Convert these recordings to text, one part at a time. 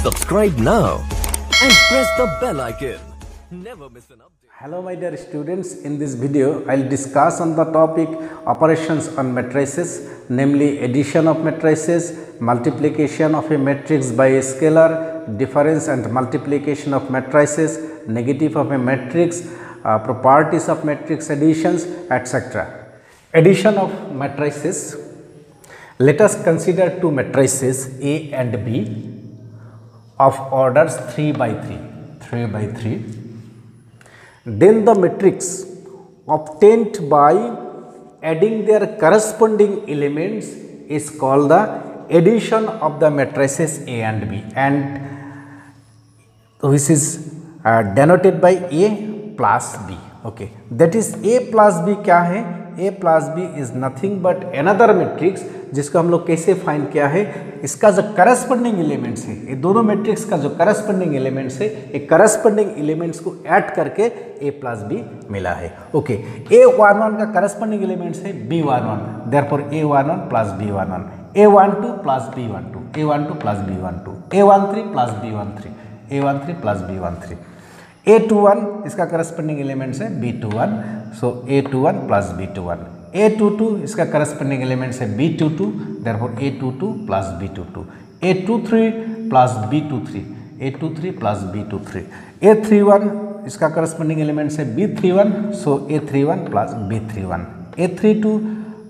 Subscribe now and press the bell icon. Never miss an update. Hello my dear students, in this video I'll discuss on the topic operations on matrices, namely addition of matrices, multiplication of a matrix by a scalar, difference and multiplication of matrices, negative of a matrix, properties of matrix additions, etc. Addition of matrices. Let us consider two matrices A and B of orders 3 by 3. Then the matrix obtained by adding their corresponding elements is called the addition of the matrices A and B, and this is denoted by A plus B. Okay, that is A plus B क्या है? A plus B is nothing but another matrix जिसको हम लोग कैसे find किया है, इसका जो करस्पॉन्डिंग एलिमेंट्स है, ये दोनों मैट्रिक्स का जो करस्पॉन्डिंग एलिमेंट्स है, एक करस्पॉन्डिंग एलिमेंट्स को ऐड करके A प्लस बी मिला है. ओके, A11 का करस्पॉन्डिंग एलिमेंट्स है B11, therefore A11 plus B11, A12 plus B12, A12 plus B12, A13 plus B13, A13 plus B13, A21 इसका करस्पॉन्डिंग एलिमेंट्स है B21, सो A21 plus B21, A22 इसका corresponding elements है B22, therefore A22 plus B22, A23 plus B23, A23 plus B23, A31 इसका corresponding elements है B31, सो A31 plus B31, A32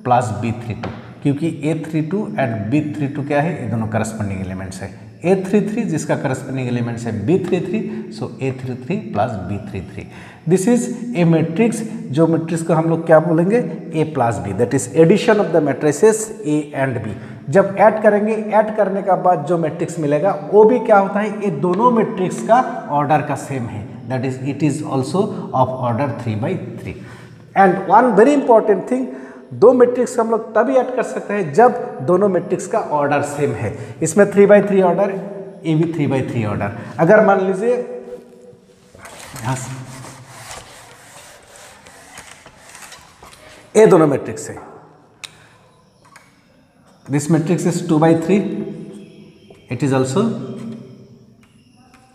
plus B32, क्योंकि A32 and B32 क्या है, ये दोनों corresponding elements है. A33 जिसका करस्पॉन्डिंग एलिमेंट्स है B33, so A33 plus B33. This is a matrix, जो मैट्रिक्स को हम लोग क्या बोलेंगे, A plus B, that is addition of the matrices A and B. जब ऐड करेंगे, ऐड करने का बाद जो मैट्रिक्स मिलेगा वो भी क्या होता है, ये दोनों मैट्रिक्स का ऑर्डर का सेम है, that is it is also of order 3 by 3. And one very important thing, दो मैट्रिक्स हम लोग तभी ऐड कर सकते हैं जब दोनों मैट्रिक्स का ऑर्डर सेम है. इसमें 3 by 3 ऑर्डर, ये भी 3 by 3 ऑर्डर. अगर मान लीजिए ये दोनों मैट्रिक्स है, this matrix is 2 by 3, it is also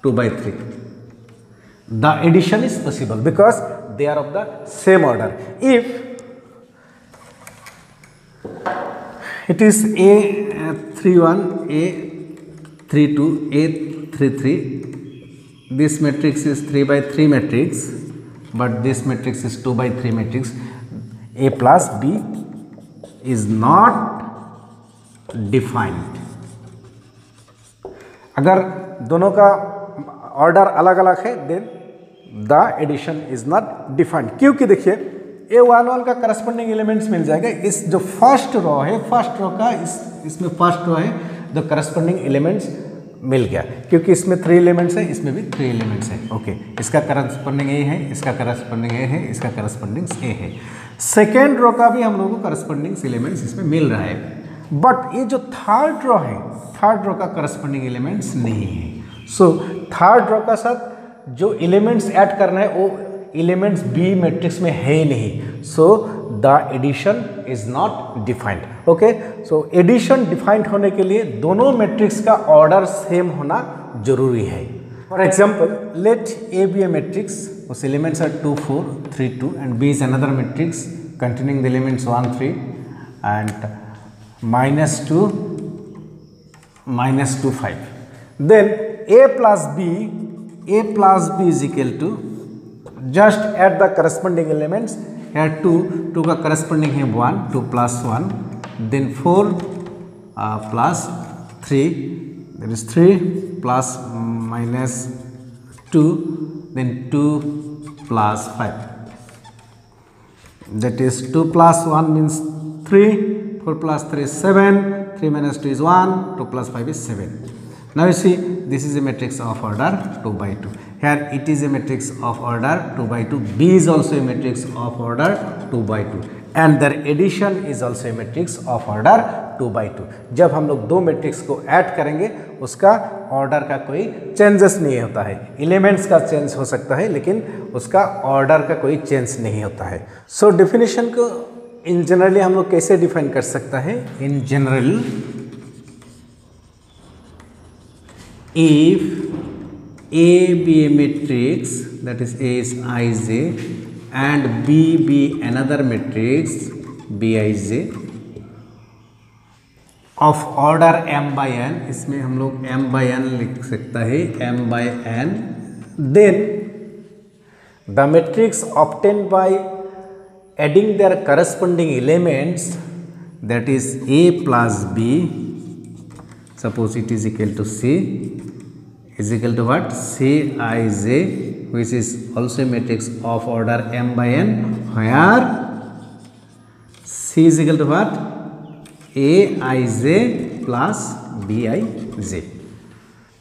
2 by 3. The addition is possible because they are of the same order. If it is A31, A32, A33, this matrix is 3 by 3 matrix, but this matrix is 2 by 3 matrix. A plus B is not defined. अगर दोनों का order अलग अलग है, then the addition is not defined. क्योंकि देखिए A11 का corresponding elements मिल जाएगा. इस जो फर्स्ट रो है, फर्स्ट रो का इसमें फर्स्ट रो है, जो करस्पॉन्डिंग एलिमेंट्स मिल गया, क्योंकि इसमें 3 एलिमेंट्स है, इसमें भी 3 एलिमेंट्स है. ओके, इसका करस्पॉन्डिंग ए है, इसका करस्पॉन्डिंग ए है, इसका करस्पॉन्डिंग ए है. सेकेंड रो का भी हम लोगों को करस्पॉन्डिंग एलिमेंट्स इसमें मिल रहा है, बट ये जो थर्ड रो है, थर्ड रो का करस्पॉन्डिंग एलिमेंट्स नहीं है. सो थर्ड रो का साथ जो एलिमेंट्स ऐड करना है वो एलिमेंट्स बी मैट्रिक्स में है ही नहीं, so the addition is not defined. Okay, so addition defined होने के लिए दोनों मैट्रिक्स का ऑर्डर सेम होना जरूरी है. For example, let A B a matrix, उस elements are 2 4 3 2 and B is another matrix containing the elements 1 3 and -2 -2 5. Then a plus b is equal to, just add the corresponding elements. Here 2 का corresponding है 1, 2 plus 1, then 4 plus 3, there is 3 plus minus 2, then 2 plus 5. That is 2 plus 1 means 3, 4 plus 3 is 7, 3 minus 2 is 1, 2 plus 5 is 7. Now you see, this is a matrix of order 2 by 2. Here it is a matrix of order 2 by 2. B is also a matrix of order 2 by 2. And their addition is also a matrix of order 2 by 2. जब हम लोग दो matrix को add करेंगे, उसका order का कोई changes नहीं होता है. एलिमेंट्स का चेंज हो सकता है, लेकिन उसका ऑर्डर का कोई चेंज नहीं होता है. सो डेफिनेशन को इन जनरली हम लोग कैसे डिफाइन कर सकता है? In general if A be a matrix, that is A is Ij, and B be another matrix Bij of order m by n, इसमें हम लोग m by n लिख सकता है, m by n, then the matrix obtained by adding their corresponding elements, that is A plus B, suppose it is equal to C, is equal to what? Cij, which is also a matrix of order m by n, where C is equal to what? Aij plus Bij.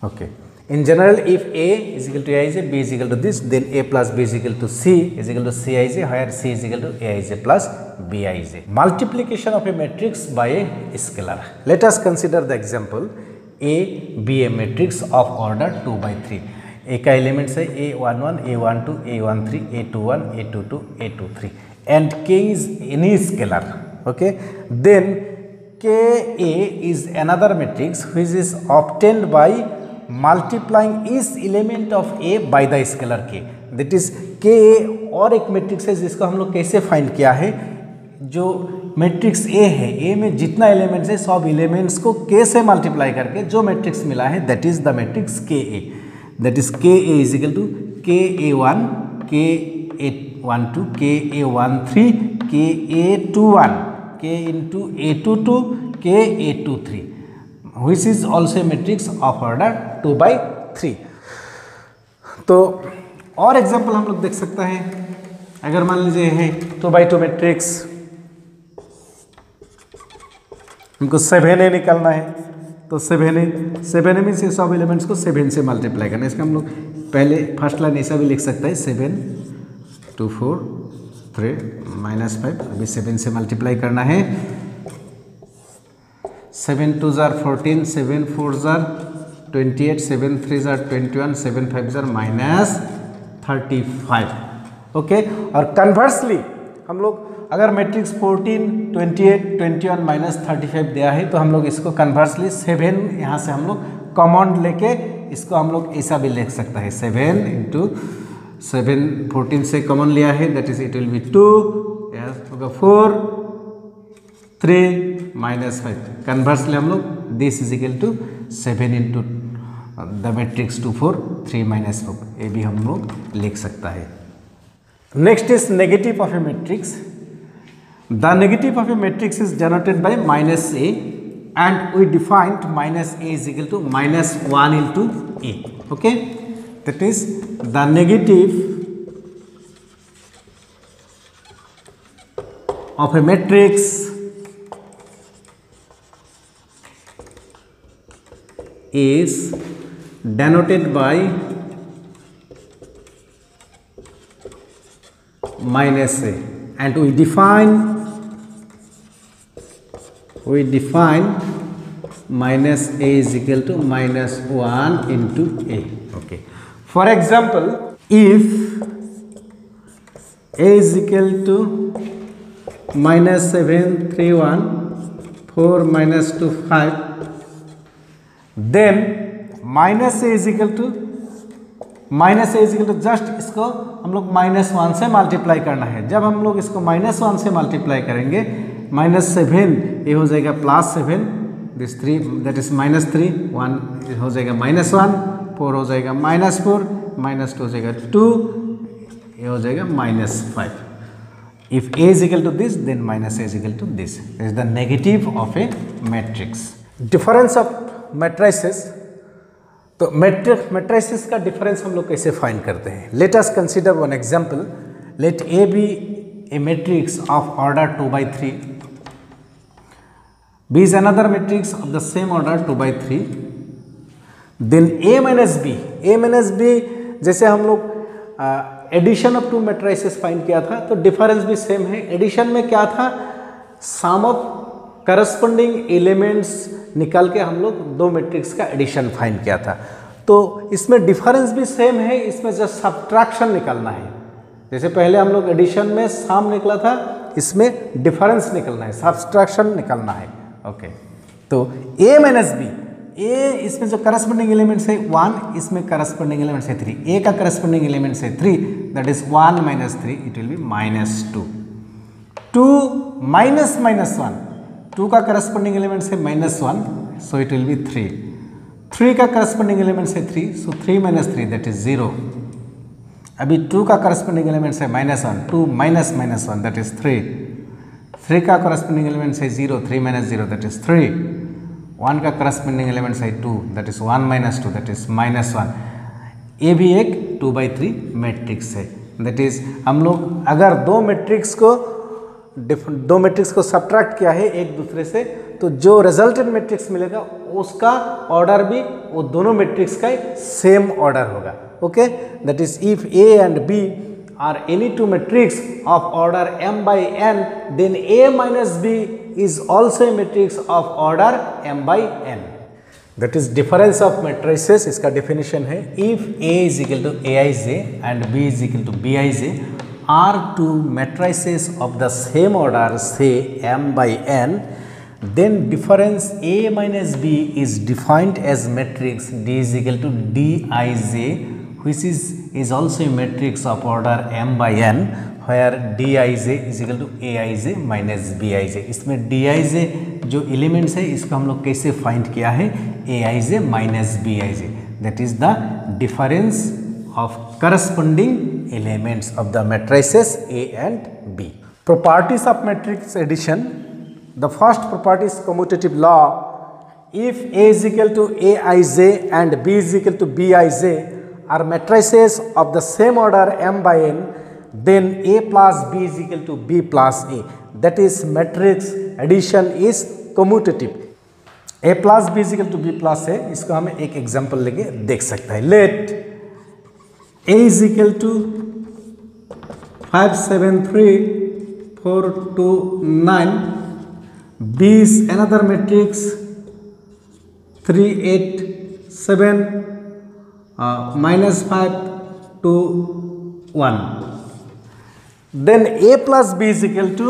Okay. In general, if A is equal to Aij, B is equal to this, then A plus B is equal to C is equal to Cij, where C is equal to Aij plus Bij. Multiplication of a matrix by a scalar. Let us consider the example A be a matrix of order 2 by 3. A का elements है A11, A12, A13, A21, A22, A23 and K is any scalar. Okay, then Ka is another matrix which is obtained by multiplying each element of A by the scalar K. That is Ka और एक matrix है जिसको हम लोग कैसे find किया है, जो मैट्रिक्स A है, A में जितना एलिमेंट्स है सब एलिमेंट्स को K से मल्टीप्लाई करके जो मैट्रिक्स मिला है that is the matrix Ka. That is Ka is equal to Ka1, Ka12, Ka13, Ka21, K into A22, Ka23, which is also a matrix of order 2 by 3. तो और example हम लोग देख सकते हैं, अगर मान लीजिए है 2 by 2 मैट्रिक्स, हमको 7A निकालना है, तो 7A में से सब एलिमेंट्स को 7 से मल्टीप्लाई करना है. इसका हम लोग पहले फर्स्ट लाइन ऐसा भी लिख सकता है 7 2 4 3 -5, अभी 7 से मल्टीप्लाई करना है. 7 2 jar 14, 7 4 jar 28, 7 3 jar 21, 7 5 jar -35. Okay, और कन्वर्सली हम लोग अगर मैट्रिक्स 14, 28, 21 -35 दिया है तो हम लोग इसको कन्वर्सली 7 यहाँ से हम लोग कॉमन लेके इसको हम लोग ऐसा भी लिख सकता है 7 इंटू 7 14 से कॉमन लिया है, that is it will be 2, होगा 4 3 -5. कन्वर्सली हम लोग this is equal to 7 into the matrix 2 4 3 -4, ये भी हम लोग लिख सकता है. Next is negative of A matrix. The negative of a matrix is denoted by -a, and we defined -a is equal to -1 into a. Okay, that is the negative of a matrix is denoted by -a, and we define -a is equal to -1 into a. Okay. For example, if a is equal to -7 3 1 4 -2 5, then -a is equal to just इसको हम लोग -1 से multiply करना है. जब हम लोग इसको -1 से मल्टीप्लाई करेंगे, -7 ये हो जाएगा +7, दिस 3 दैट इज -3, 1 हो जाएगा -1, 4 हो जाएगा -4, -2 हो जाएगा 2, ये हो जाएगा -5. If a is equal to this, then -a is equal to this. This is the negative of a matrix. Difference of matrices. तो मैट्रिसेस का डिफरेंस हम लोग कैसे फाइंड करते हैं? Let us consider one example. Let A B a matrix of order 2 by 3, B is another matrix of the same order 2 by 3, then A minus B जैसे हम लोग एडिशन ऑफ 2 मैट्रिसेस फाइंड किया था, तो difference भी same है. Addition में क्या था, सम ऑफ करस्पॉन्डिंग एलिमेंट्स निकाल के हम लोग 2 मैट्रिक्स का एडिशन फाइंड किया था. तो इसमें डिफरेंस भी सेम है, इसमें जस्ट सब्ट्रैक्शन निकालना है. जैसे पहले हम लोग एडिशन में सम निकला था, इसमें डिफरेंस निकलना है, सब्ट्रैक्शन निकालना है. ओके, तो a माइनस ए इसमें जो करस्पॉन्डिंग एलिमेंट्स है 1, इसमें करस्पॉन्डिंग एलिमेंट्स है 3, ए का करस्पॉन्डिंग एलिमेंट्स है 3, that is 1 minus 3, it will be -2. 2 minus -1, 2 का करस्पॉन्डिंग एलिमेंट्स है -1, सो इट विल बी 3. 3 का करस्पॉन्डिंग एलिमेंट्स है 3, सो 3 minus 3 दैट इज 0. अभी 2 का करस्पॉन्डिंग एलिमेंट्स है -1, 2 minus -1 दैट इज 3. 3 का करस्पॉन्डिंग एलिमेंट्स है 0, 3 minus 0 दैट इज 3. 1 का करस्पॉन्डिंग एलिमेंट्स है 2, that is 1 minus 2 that is -1. ये भी एक 2/3 मैट्रिक्स है. दैट इज हम लोग अगर दो मैट्रिक्स को सब्ट्रैक्ट किया है एक दूसरे से, तो जो रिजल्टेंट मैट्रिक्स मिलेगा उसका ऑर्डर भी वो दोनों मैट्रिक्स का सेम ऑर्डर होगा. Okay, that is if A and B are any two matrix of order m by n, then A minus B is also a matrix of order m by n. That is difference of matrices. इसका definition है if A is equal to Aij and B is equal to Bij are two matrices of the same order, say m by n, then difference A minus B is defined as matrix D is equal to Dij, which is also a matrix of order m by n, where Dij is equal to Aij minus Bij. इसमें Dij जो elements है इसको हम लोग कैसे find किया है, Aij minus Bij. That is the difference of corresponding elements of the matrices A and B. Properties of matrix addition. The first property is commutative law. If A is equal to Aij and B is equal to Bij are matrices of the same order m by n, then A plus B is equal to B plus A. That is matrix addition is commutative. A plus B is equal to B plus A, इसको हम एक example लेके देख सकते हैं. Let A is equal to 5 7 3 4 2 9, B is another matrix 3 8 7 -5 to 1. Then A plus B is equal to,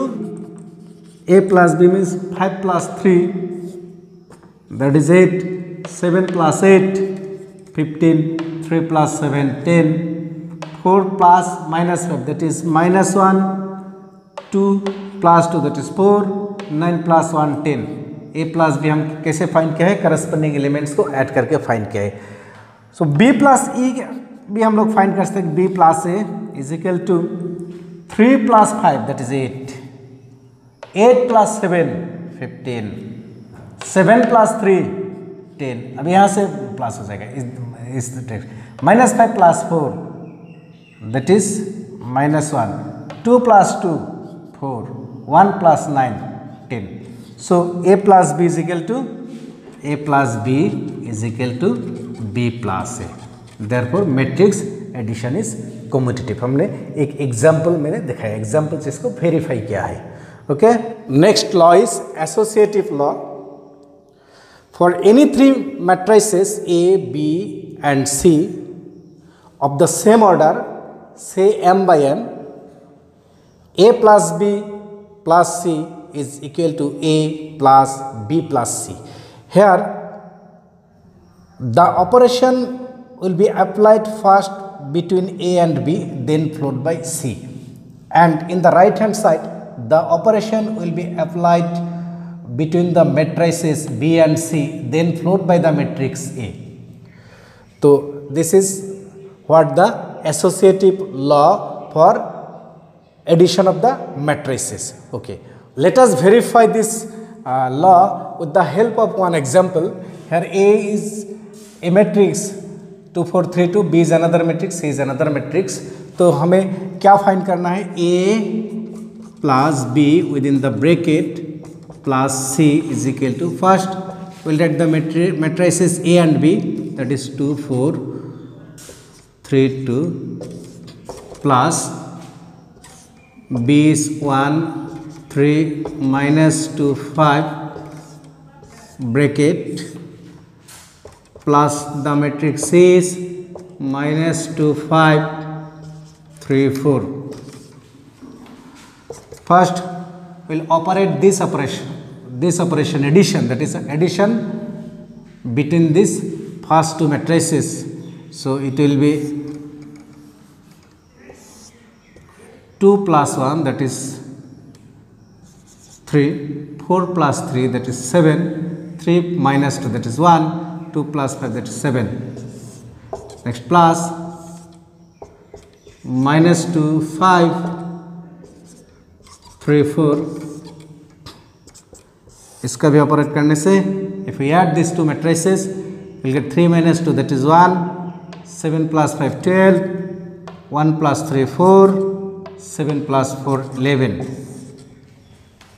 A plus B means 5 plus 3, that is 8, 7 plus 8, 15, 3 plus 7, 10, 4 plus -5 that is -1, 2 plus 2 that is 4, 9 plus 1 10. A plus B हम कैसे find किया है, corresponding elements को add करके find किया है. सो B plus E भी हम लोग फाइंड कर सकते हैं. B plus A is equal to 3 plus 5 that is 8, 8 plus 7 15, 7 plus 3 10. अब यहाँ से प्लस हो जाएगा इस -5 plus 4 that is -1, 2 plus 2 4, 1 plus 9 10. So A plus B is equal to, A plus B is equal to B plus A. Therefore matrix addition is commutative. हमने एक example मैंने दिखाया, एग्जाम्पल से इसको वेरीफाई किया है. Okay, next law is associative law. For any 3 matrices A, B and C of the same order, say m by n, A plus B plus C is equal to A plus B plus C. Here the operation will be applied first between A and B, then followed by C, and in the right hand side the operation will be applied between the matrices B and C, then followed by the matrix A. So this is what the associative law for addition of the matrices. Okay, let us verify this law with the help of one example. Here A is a matrix 2 4 3 2, B is another matrix, C is another matrix. तो हमें क्या find करना है, A plus B within the bracket plus C is equal to, first we'll take the matrices A and B, that is 2 4 3 2 plus B is 1 3 -2 5 bracket plus the matrix is -2 5 3 4. First we'll operate this operation addition, that is addition between these first two matrices. So it will be 2 plus 1, that is 3, 4 plus 3, that is 7, 3 minus 2, that is 1, 2 plus 5, that is 7. Next plus minus 2, 5, 3, 4. इसका भी operate करने से if we add these two matrices we'll get 3 minus 2, that is 1, 7 plus 5, 12, 1 plus 3, 4, 7 plus 4, 11.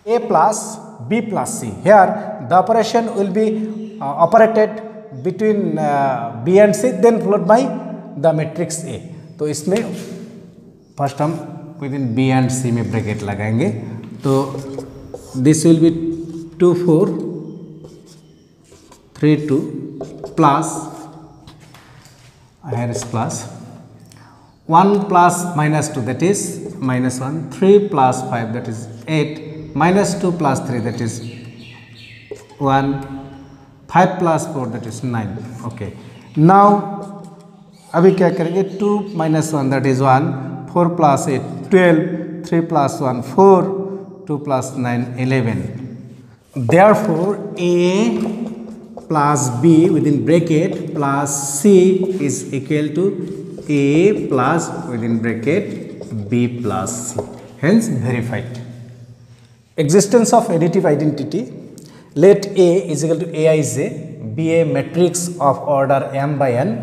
A plus B plus C. Here the operation will be operated between B and C, then followed by the matrix A. तो इसमें first हम within B and C में bracket लगाएंगे. तो this will be 2, 4, 3, 2 plus, here is plus, 1 plus minus 2, that is minus 1, 3 plus 5, that is 8, minus 2 plus 3, that is 1, 5 plus 4, that is 9. Okay. Now अभी क्या करेंगे, 2 minus 1, that is 1, 4 plus 8, 12, 3 plus 1, 4, 2 plus 9, 11. Therefore A plus B within bracket plus C is equal to A plus within bracket B plus C. Hence verified. Existence of additive identity. Let A is equal to Aij be a matrix of order m by n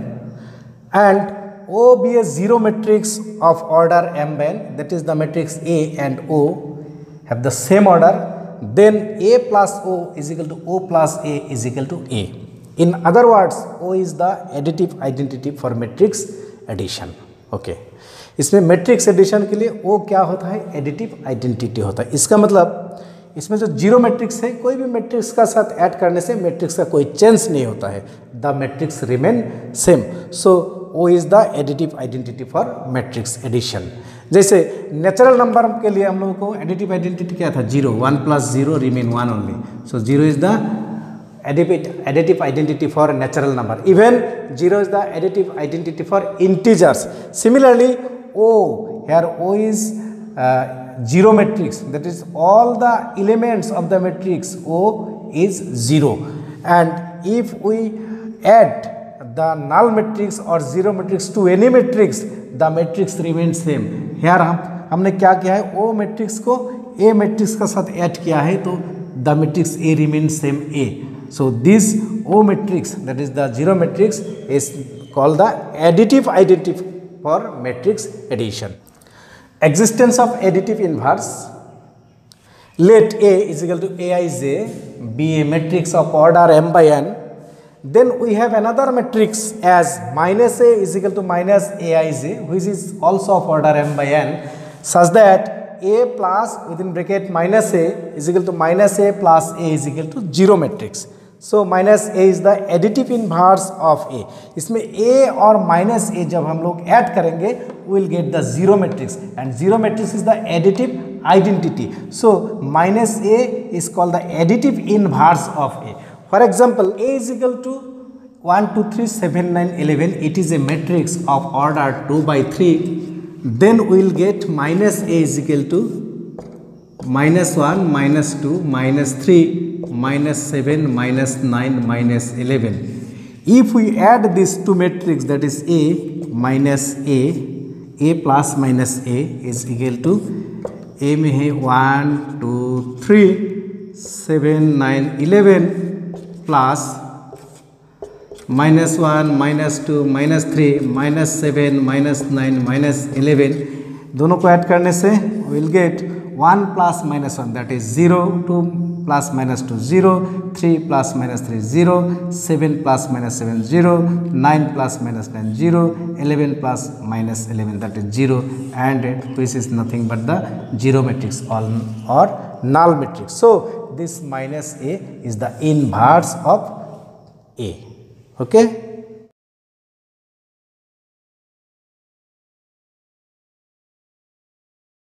and O be a zero matrix of order m by n, that is the matrix A and O have the same order, then A plus O is equal to O plus A is equal to A. In other words, O is the additive identity for matrix addition. Okay. इसमें matrix addition के लिए O क्या होता है, additive identity होता है. इसका मतलब इसमें जो जीरो मैट्रिक्स है, कोई भी मैट्रिक्स का साथ ऐड करने से मैट्रिक्स का कोई चेंज नहीं होता है, the matrix remain same. So O is the additive identity for matrix addition. जैसे नेचुरल नंबर के लिए हम लोगों को एडिटिव आइडेंटिटी क्या था, 0, 1 plus 0 remain 1 only. So 0 is the additive identity for natural number. Even 0 is the additive identity for integers. Similarly, O, here O is zero matrix, that is all the elements of the matrix O is 0. And if we add the null matrix or zero matrix to any matrix, the matrix remains same. Here हमने क्या किया है, O matrix को A matrix का साथ add किया है, तो the matrix A remains same A. So this O matrix, that is the zero matrix, is called the additive identity for matrix addition. Existence of additive inverse. Let A is equal to Aij be a matrix of order m by n. Then we have another matrix as minus A is equal to minus Aij, which is also of order m by n, such that A plus within bracket minus A is equal to minus A plus A is equal to zero matrix. So minus A is the additive inverse of A. इसमें A और minus A जब हम लोग add करेंगे, we will get the zero matrix, and zero matrix is the additive identity. So minus A is called the additive inverse of A. For example, A is equal to 1, 2, 3, 7, 9, 11. It is a matrix of order 2 by 3. Then we will get minus A is equal to minus 1, minus 2, minus 3, minus 7, minus 9, minus 11. If we add these two matrix, that is A minus A plus minus A is equal to A में है 1, 2, 3, 7, 9, 11 plus minus 1, minus 2, minus 3, minus 7, minus 9, minus 11. दोनों को add करने से we will get 1 plus minus 1, that is 0, 2 plus minus 2, 0, 3 plus minus 3, 0, 7 plus minus 7, 0, 9 plus minus 9, 0, 11 plus minus 11, that is 0, and which is nothing but the zero matrix or null matrix. So this minus A is the inverse of A. Okay.